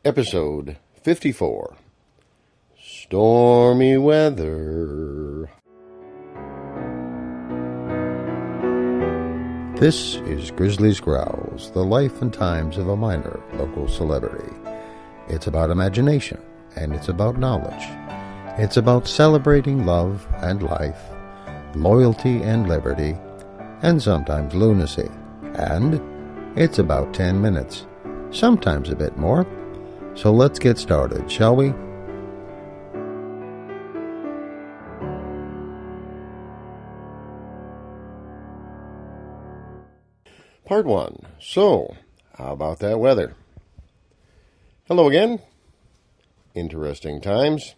Episode 54, Stormy Weather. This is Grizzly's Growls, the life and times of a minor local celebrity. It's about imagination, and it's about knowledge. It's about celebrating love and life, loyalty and liberty, and sometimes lunacy. And it's about 10 minutes, sometimes a bit more. So let's get started, shall we? Part 1. So, how about that weather? Hello again. Interesting times.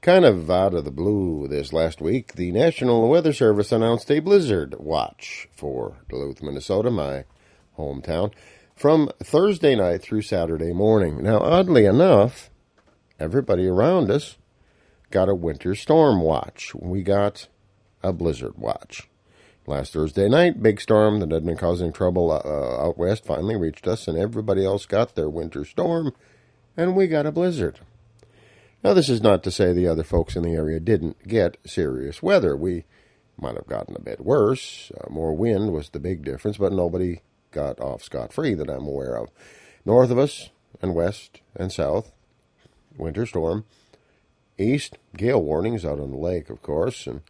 Kind of out of the blue this last week, the National Weather Service announced a blizzard watch for Duluth, Minnesota, my hometown, from Thursday night through Saturday morning. Now, oddly enough, everybody around us got a winter storm watch. We got a blizzard watch. Last Thursday night, big storm that had been causing trouble out west finally reached us, and everybody else got their winter storm, and we got a blizzard. Now, this is not to say the other folks in the area didn't get serious weather. We might have gotten a bit worse. More wind was the big difference, but nobody got off scot-free that I'm aware of. North of us and west and south, winter storm. East, gale warnings out on the lake, of course, and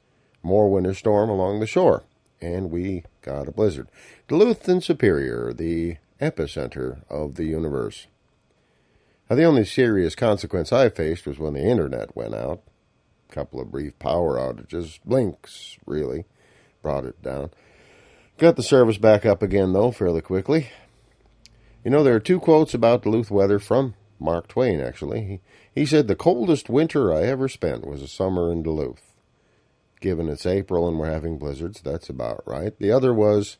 more winter storm along the shore. And we got a blizzard. Duluth and Superior, the epicenter of the universe. Now, the only serious consequence I faced was when the internet went out. A couple of brief power outages, blinks, really, brought it down. Got the service back up again, though, fairly quickly. You know, there are two quotes about Duluth weather from Mark Twain, actually. He said, "The coldest winter I ever spent was a summer in Duluth." Given it's April and we're having blizzards, that's about right. The other was,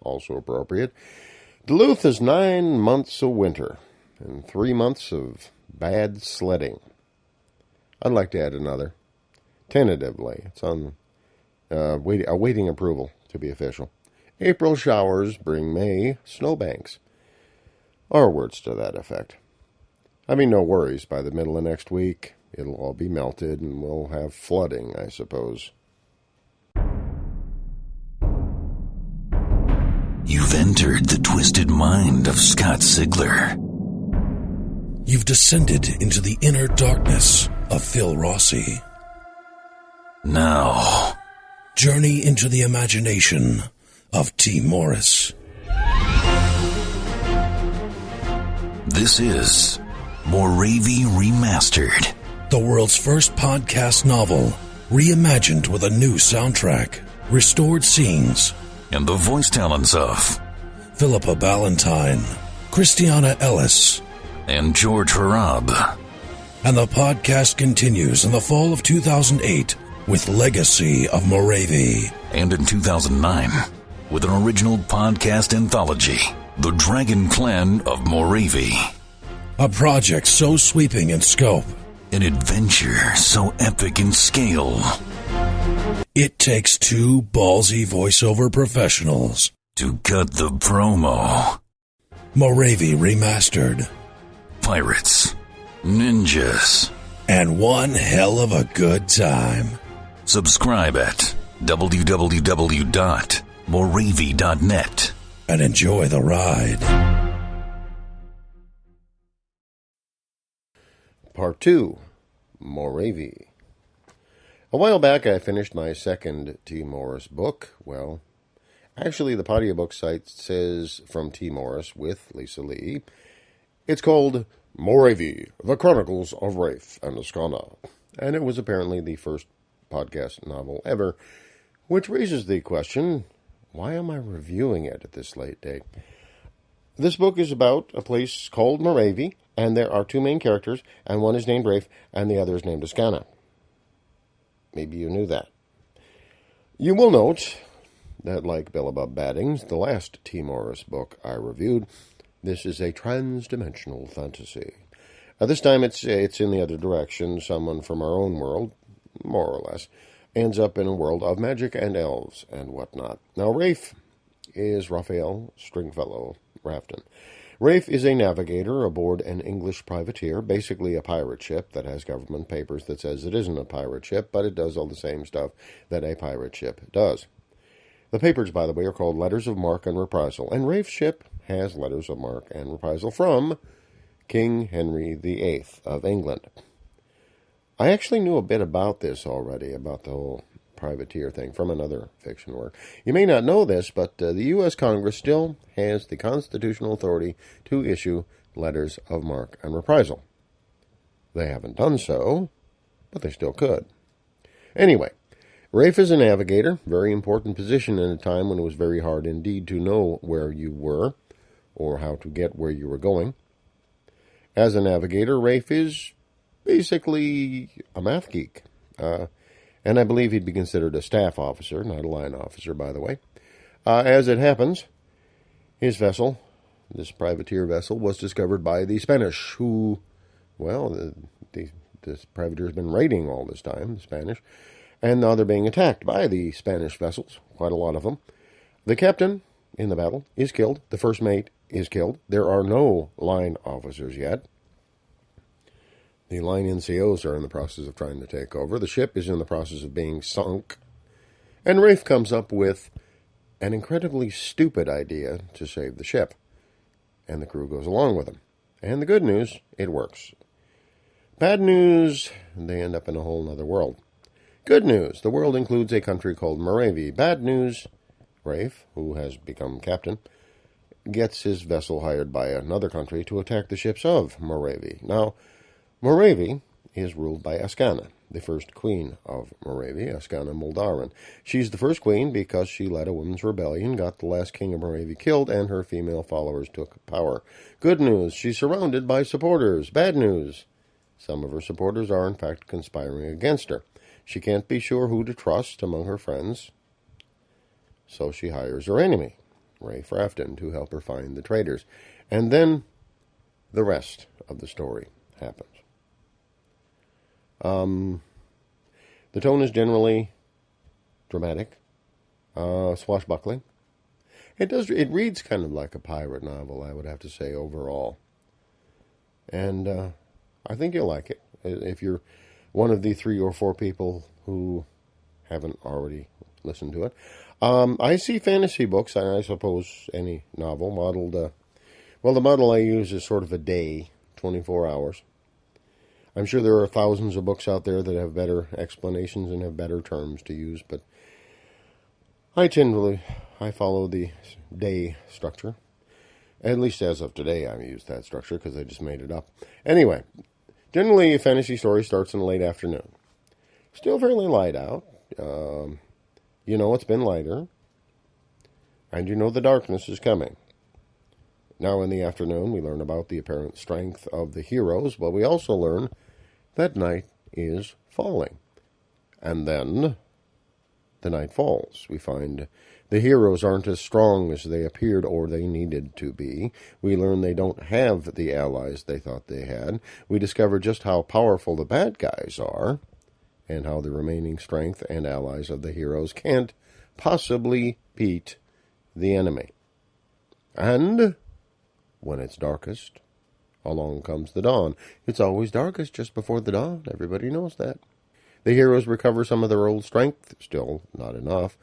also appropriate, "Duluth is 9 months of winter and 3 months of bad sledding." I'd like to add another. Tentatively, it's on awaiting approval to be official. "April showers bring May snowbanks." Or words to that effect. I mean, no worries. By the middle of next week, it'll all be melted and we'll have flooding, I suppose. You've entered the twisted mind of Scott Sigler. You've descended into the inner darkness of Phil Rossi. Now, journey into the imagination of T. Morris. This is Moravy Remastered, the world's first podcast novel, reimagined with a new soundtrack, restored scenes, and the voice talents of Philippa Ballantyne, Christiana Ellis, and George Harab. And the podcast continues in the fall of 2008 with Legacy of Moravy. And in 2009, with an original podcast anthology, The Dragon Clan of Moravy. A project so sweeping in scope, an adventure so epic in scale, it takes two ballsy voiceover professionals to cut the promo. Moravy Remastered. Pirates, ninjas, and one hell of a good time. Subscribe at www.moravy.net and enjoy the ride. Part 2, Moravy. A while back I finished my second T. Morris book. Well, actually the audiobook site says from T. Morris with Lisa Lee. It's called Moravy, The Chronicles of Rafe and Ascana. And it was apparently the first podcast novel ever, which raises the question, why am I reviewing it at this late date? This book is about a place called Moravy, and there are two main characters, and one is named Rafe, and the other is named Ascana. Maybe you knew that. You will note that, like Billabub Baddings, the last T. Morris book I reviewed, this is a trans-dimensional fantasy. This time it's in the other direction. Someone from our own world, more or less, ends up in a world of magic and elves and whatnot. Now, Rafe is Raphael Stringfellow Rafton. Rafe is a navigator aboard an English privateer, basically a pirate ship that has government papers that says it isn't a pirate ship, but it does all the same stuff that a pirate ship does. The papers, by the way, are called Letters of Marque and Reprisal, and Rafe's ship has letters of marque and reprisal from King Henry VIII of England. I actually knew a bit about this already, about the whole privateer thing, from another fiction work. You may not know this, but the U.S. Congress still has the constitutional authority to issue letters of marque and reprisal. They haven't done so, but they still could. Anyway, Rafe is a navigator, very important position in a time when it was very hard indeed to know where you were or how to get where you were going. As a navigator, Rafe is basically a math geek. And I believe he'd be considered a staff officer, not a line officer, by the way. As it happens, his vessel, this privateer vessel, was discovered by the Spanish, who, well, this privateer's been raiding all this time, the Spanish, and now they're being attacked by the Spanish vessels, quite a lot of them. The captain in the battle is killed. The first mate is killed. There are no line officers yet. The line NCOs are in the process of trying to take over. The ship is in the process of being sunk. And Rafe comes up with an incredibly stupid idea to save the ship. And the crew goes along with him. And the good news, it works. Bad news, they end up in a whole other world. Good news, the world includes a country called Moravia. Bad news, Rafe, who has become captain, gets his vessel hired by another country to attack the ships of Moravia. Now, Moravia is ruled by Ascana, the first queen of Moravia, Ascana Moldaran. She's the first queen because she led a women's rebellion, got the last king of Moravia killed, and her female followers took power. Good news, she's surrounded by supporters. Bad news, some of her supporters are in fact conspiring against her. She can't be sure who to trust among her friends, so she hires her enemy, Rafe Rafton, to help her find the traitors. And then the rest of the story happens. The tone is generally dramatic, swashbuckling. It reads kind of like a pirate novel, I would have to say, overall. And I think you'll like it. If you're one of the 3 or 4 people who haven't already listened to it. I see fantasy books, and I suppose any novel, modeled... the model I use is sort of a day, 24 hours. I'm sure there are thousands of books out there that have better explanations and have better terms to use, but I follow the day structure. At least as of today, I use that structure because I just made it up. Anyway, generally a fantasy story starts in the late afternoon. Still fairly light out. It's been lighter. And the darkness is coming. Now in the afternoon, we learn about the apparent strength of the heroes, but we also learn that night is falling. And then the night falls. We find the heroes aren't as strong as they appeared or they needed to be. We learn they don't have the allies they thought they had. We discover just how powerful the bad guys are, and how the remaining strength and allies of the heroes can't possibly beat the enemy. And when it's darkest, along comes the dawn. It's always darkest just before the dawn. Everybody knows that. The heroes recover some of their old strength, still not enough,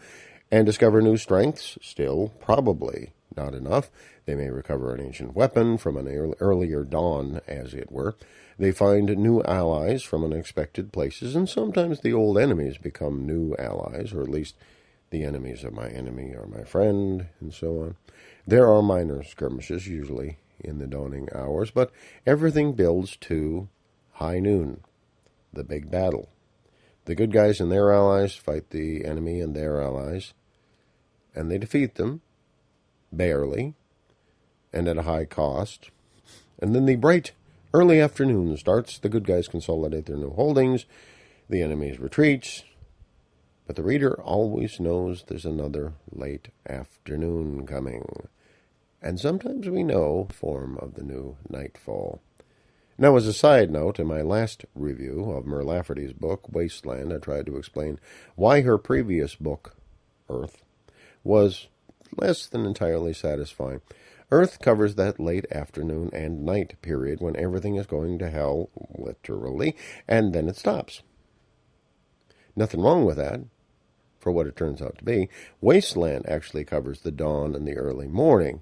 and discover new strengths, still probably not enough. They may recover an ancient weapon from an earlier dawn, as it were. They find new allies from unexpected places, and sometimes the old enemies become new allies, or at least the enemies of my enemy are my friend, and so on. There are minor skirmishes, usually in the dawning hours, but everything builds to high noon, the big battle. The good guys and their allies fight the enemy and their allies, and they defeat them, barely, and at a high cost. And then the bright early afternoon starts. The good guys consolidate their new holdings, the enemies retreats, but the reader always knows there's another late afternoon coming. And sometimes we know the form of the new nightfall. Now, as a side note, in my last review of Mur Lafferty's book, Wasteland, I tried to explain why her previous book, Earth, was less than entirely satisfying. Earth covers that late afternoon and night period when everything is going to hell, literally, and then it stops. Nothing wrong with that, for what it turns out to be. Wasteland actually covers the dawn and the early morning.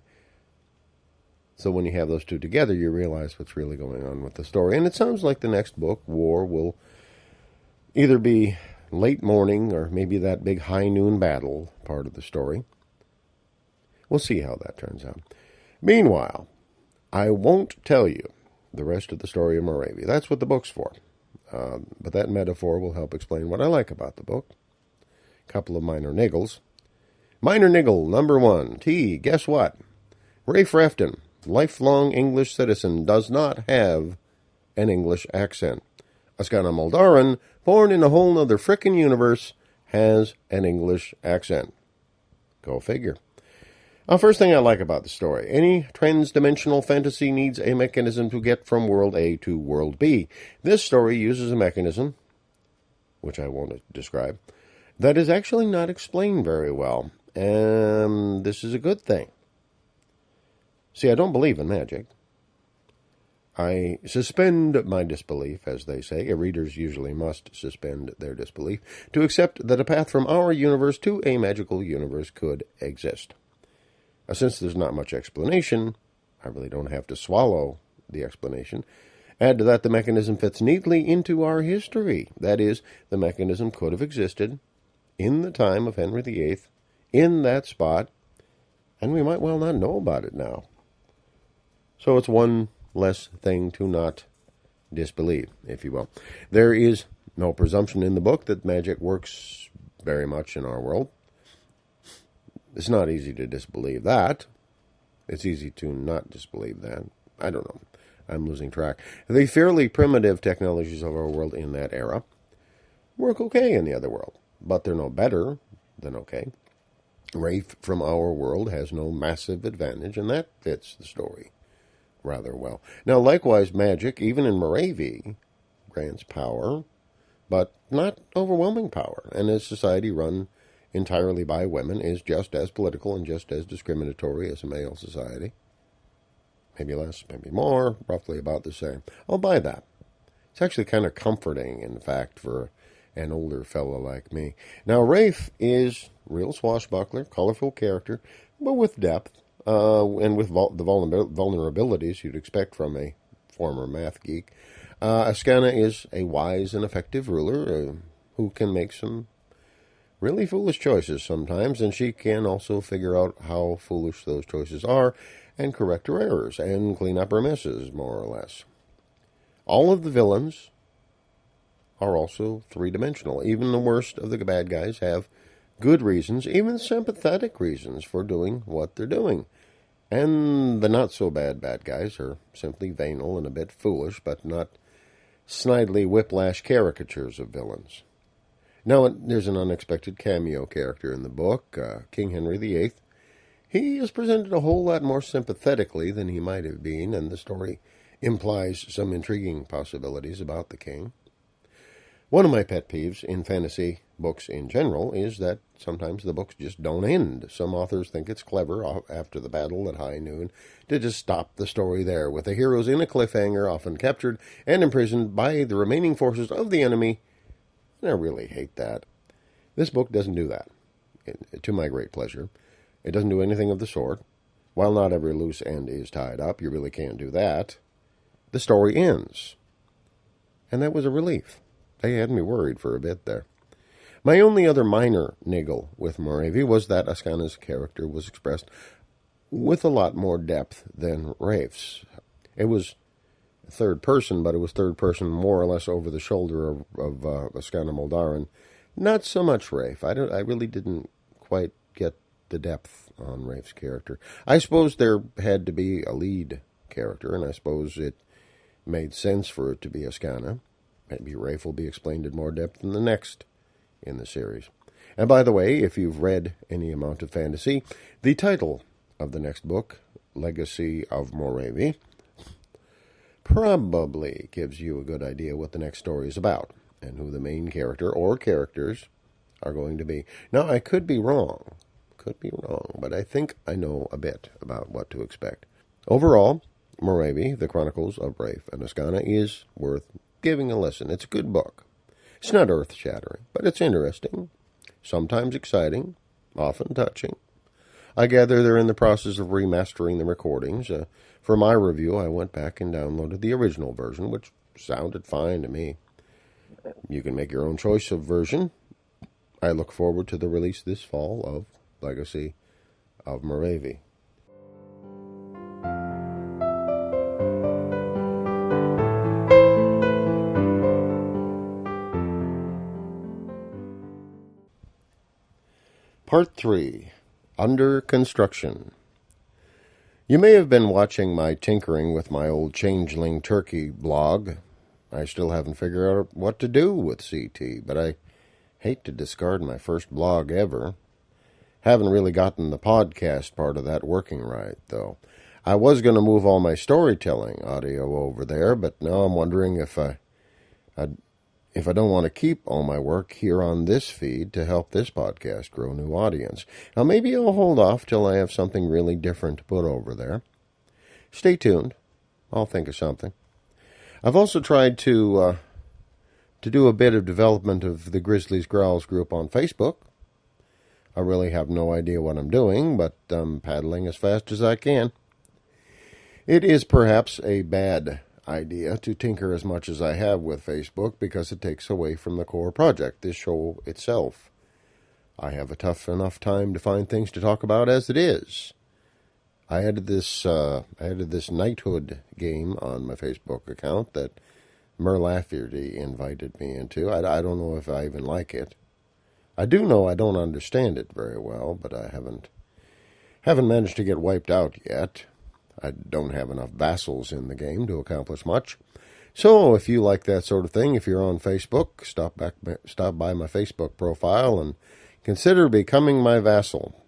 So when you have those two together, you realize what's really going on with the story. And it sounds like the next book, War, will either be late morning or maybe that big high noon battle part of the story. We'll see how that turns out. Meanwhile, I won't tell you the rest of the story of Moravia. That's what the book's for. But that metaphor will help explain what I like about the book. A couple of minor niggles. Minor niggle number 1. Guess what? Rafe Refton, lifelong English citizen, does not have an English accent. Askana Moldaran, born in a whole nother frickin' universe, has an English accent. Go figure. First thing I like about the story. Any trans-dimensional fantasy needs a mechanism to get from World A to World B. This story uses a mechanism, which I won't describe, that is actually not explained very well. And this is a good thing. See, I don't believe in magic. I suspend my disbelief, as they say. Readers usually must suspend their disbelief to accept that a path from our universe to a magical universe could exist. Since there's not much explanation, I really don't have to swallow the explanation. Add to that the mechanism fits neatly into our history. That is, the mechanism could have existed in the time of Henry VIII, in that spot, and we might well not know about it now. So it's one less thing to not disbelieve, if you will. There is no presumption in the book that magic works very much in our world. It's not easy to disbelieve that. It's easy to not disbelieve that. I don't know. I'm losing track. The fairly primitive technologies of our world in that era work okay in the other world, but they're no better than okay. Rafe from our world has no massive advantage, and that fits the story rather well. Now, likewise, magic, even in Moravia, grants power, but not overwhelming power. And a society run entirely by women is just as political and just as discriminatory as a male society. Maybe less, maybe more, roughly about the same. I'll buy that. It's actually kind of comforting, in fact, for an older fellow like me. Now, Rafe is real swashbuckler, colorful character, but with depth, and with the vulnerabilities you'd expect from a former math geek. Askana is a wise and effective ruler who can make some really foolish choices sometimes, and she can also figure out how foolish those choices are and correct her errors and clean up her messes, more or less. All of the villains are also three-dimensional. Even the worst of the bad guys have good reasons, even sympathetic reasons for doing what they're doing. And the not-so-bad bad guys are simply venal and a bit foolish, but not snidely whiplash caricatures of villains. Now, there's an unexpected cameo character in the book, King Henry VIII. He is presented a whole lot more sympathetically than he might have been, and the story implies some intriguing possibilities about the king. One of my pet peeves in fantasy books in general is that sometimes the books just don't end. Some authors think it's clever after the battle at high noon to just stop the story there, with the heroes in a cliffhanger, often captured and imprisoned by the remaining forces of the enemy. And I really hate that. This book doesn't do that, to my great pleasure. It doesn't do anything of the sort. While not every loose end is tied up, you really can't do that. The story ends. And that was a relief. They had me worried for a bit there. My only other minor niggle with Moravia was that Askana's character was expressed with a lot more depth than Rafe's. It was third person, but it was third person more or less over the shoulder of Askana Moldaran. Not so much Rafe. I really didn't quite get the depth on Rafe's character. I suppose there had to be a lead character, and I suppose it made sense for it to be Askana. Maybe Rafe will be explained in more depth in the next in the series. And by the way, if you've read any amount of fantasy, the title of the next book, Legacy of Moravia, probably gives you a good idea what the next story is about and who the main character or characters are going to be. Now, I could be wrong. could be wrong, but I think I know a bit about what to expect. Overall, Moravia, The Chronicles of Rafe and Ascana is worth giving a listen. It's a good book. It's not earth-shattering, but it's interesting, sometimes exciting, often touching. I gather they're in the process of remastering the recordings. For my review, I went back and downloaded the original version, which sounded fine to me. You can make your own choice of version. I look forward to the release this fall of Legacy of Moravia. Part 3. Under Construction. You may have been watching my tinkering with my old Changeling Turkey blog. I still haven't figured out what to do with CT, but I hate to discard my first blog ever. Haven't really gotten the podcast part of that working right, though. I was going to move all my storytelling audio over there, but now I'm wondering if I don't want to keep all my work here on this feed to help this podcast grow new audience. Now, maybe I'll hold off till I have something really different to put over there. Stay tuned. I'll think of something. I've also tried to do a bit of development of the Grizzlies Growls group on Facebook. I really have no idea what I'm doing, but I'm paddling as fast as I can. It is perhaps a bad idea to tinker as much as I have with Facebook because it takes away from the core project, this show itself. I have a tough enough time to find things to talk about as it is. I added this knighthood game on my Facebook account that Mer Lafferty invited me into. I don't know if I even like it. I do know I don't understand it very well, but I haven't managed to get wiped out yet. I don't have enough vassals in the game to accomplish much. So if you like that sort of thing, if you're on Facebook, stop by my Facebook profile and consider becoming my vassal.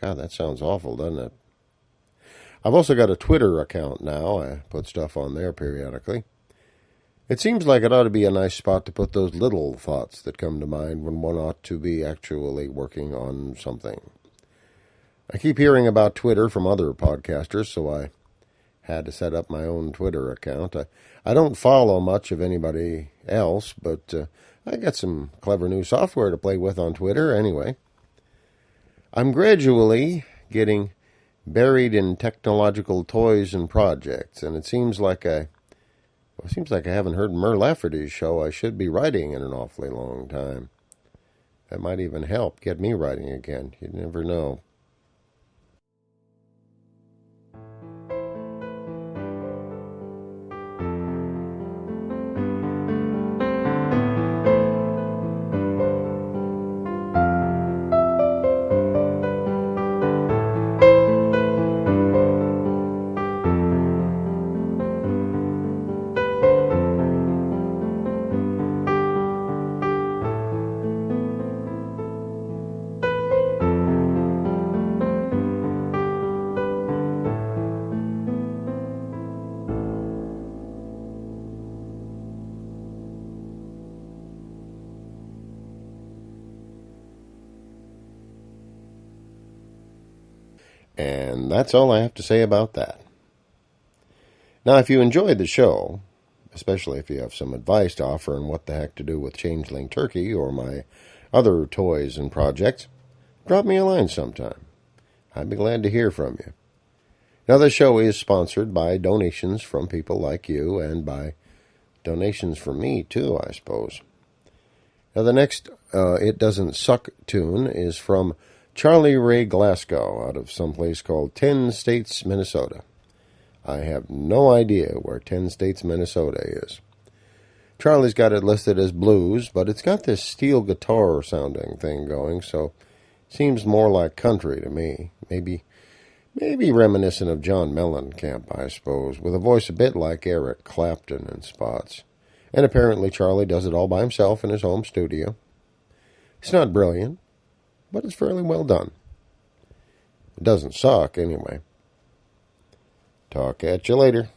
God, that sounds awful, doesn't it? I've also got a Twitter account now. I put stuff on there periodically. It seems like it ought to be a nice spot to put those little thoughts that come to mind when one ought to be actually working on something. I keep hearing about Twitter from other podcasters, so I had to set up my own Twitter account. I don't follow much of anybody else, but I got some clever new software to play with on Twitter anyway. I'm gradually getting buried in technological toys and projects, and it seems like I haven't heard Mer Lafferty's show I should be writing in an awfully long time. That might even help get me writing again. You never know. And that's all I have to say about that. Now, if you enjoyed the show, especially if you have some advice to offer on what the heck to do with Changeling Turkey or my other toys and projects, drop me a line sometime. I'd be glad to hear from you. Now, the show is sponsored by donations from people like you and by donations from me, too, I suppose. Now, the next It Doesn't Suck tune is from Charlie Ray Glasgow out of someplace called 10 States, Minnesota. I have no idea where 10 States, Minnesota is. Charlie's got it listed as blues, but it's got this steel guitar sounding thing going, so it seems more like country to me. Maybe reminiscent of John Mellencamp, I suppose, with a voice a bit like Eric Clapton in spots. And apparently Charlie does it all by himself in his home studio. It's not brilliant, but it's fairly well done. It doesn't suck, anyway. Talk at you later.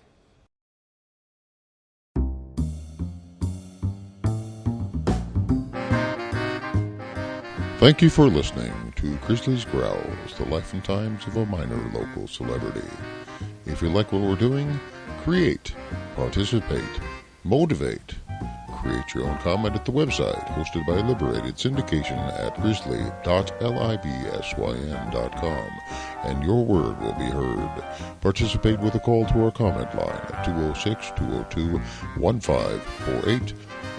Thank you for listening to to Grizzly's Growls, the life and times of a minor local celebrity. If you like what we're doing, create, participate, motivate. Create your own comment at the website, hosted by Liberated Syndication at grizzly.libsyn.com, and your word will be heard. Participate with a call to our comment line at 206-202-1548,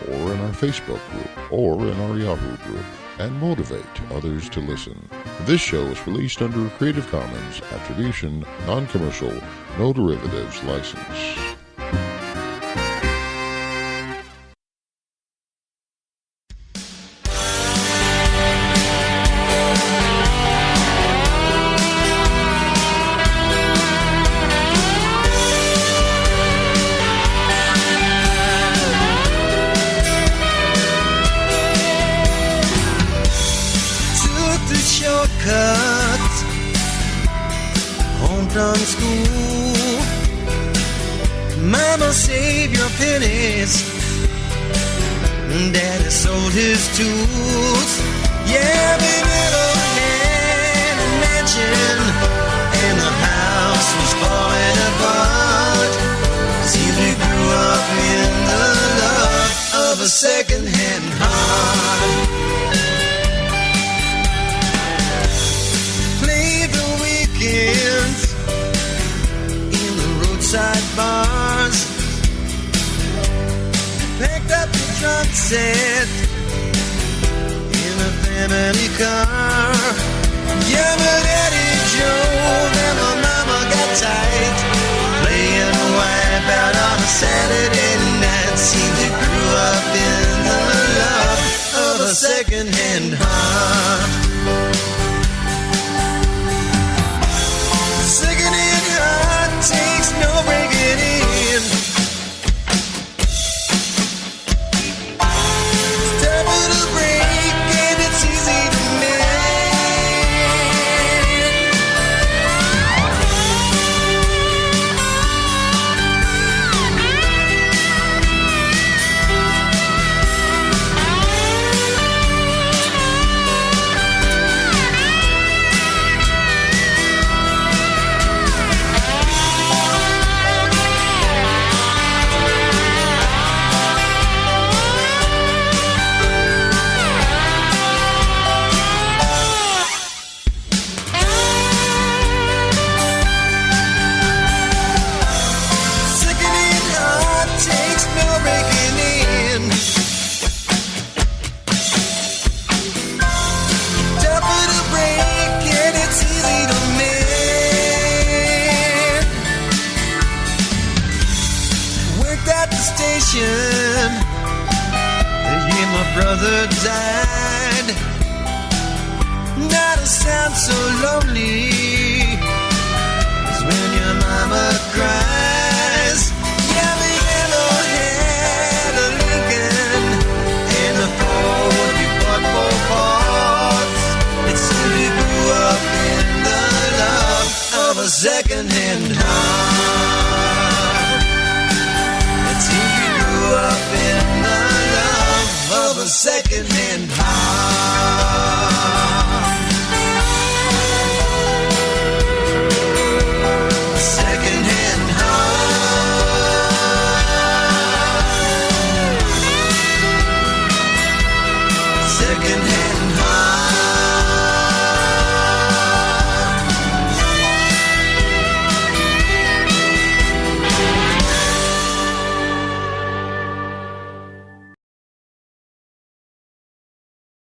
or in our Facebook group, or in our Yahoo group, and motivate others to listen. This show is released under a Creative Commons Attribution, Non-Commercial, No Derivatives license. Second-hand heart. It's you grew up in the love of a second-hand heart.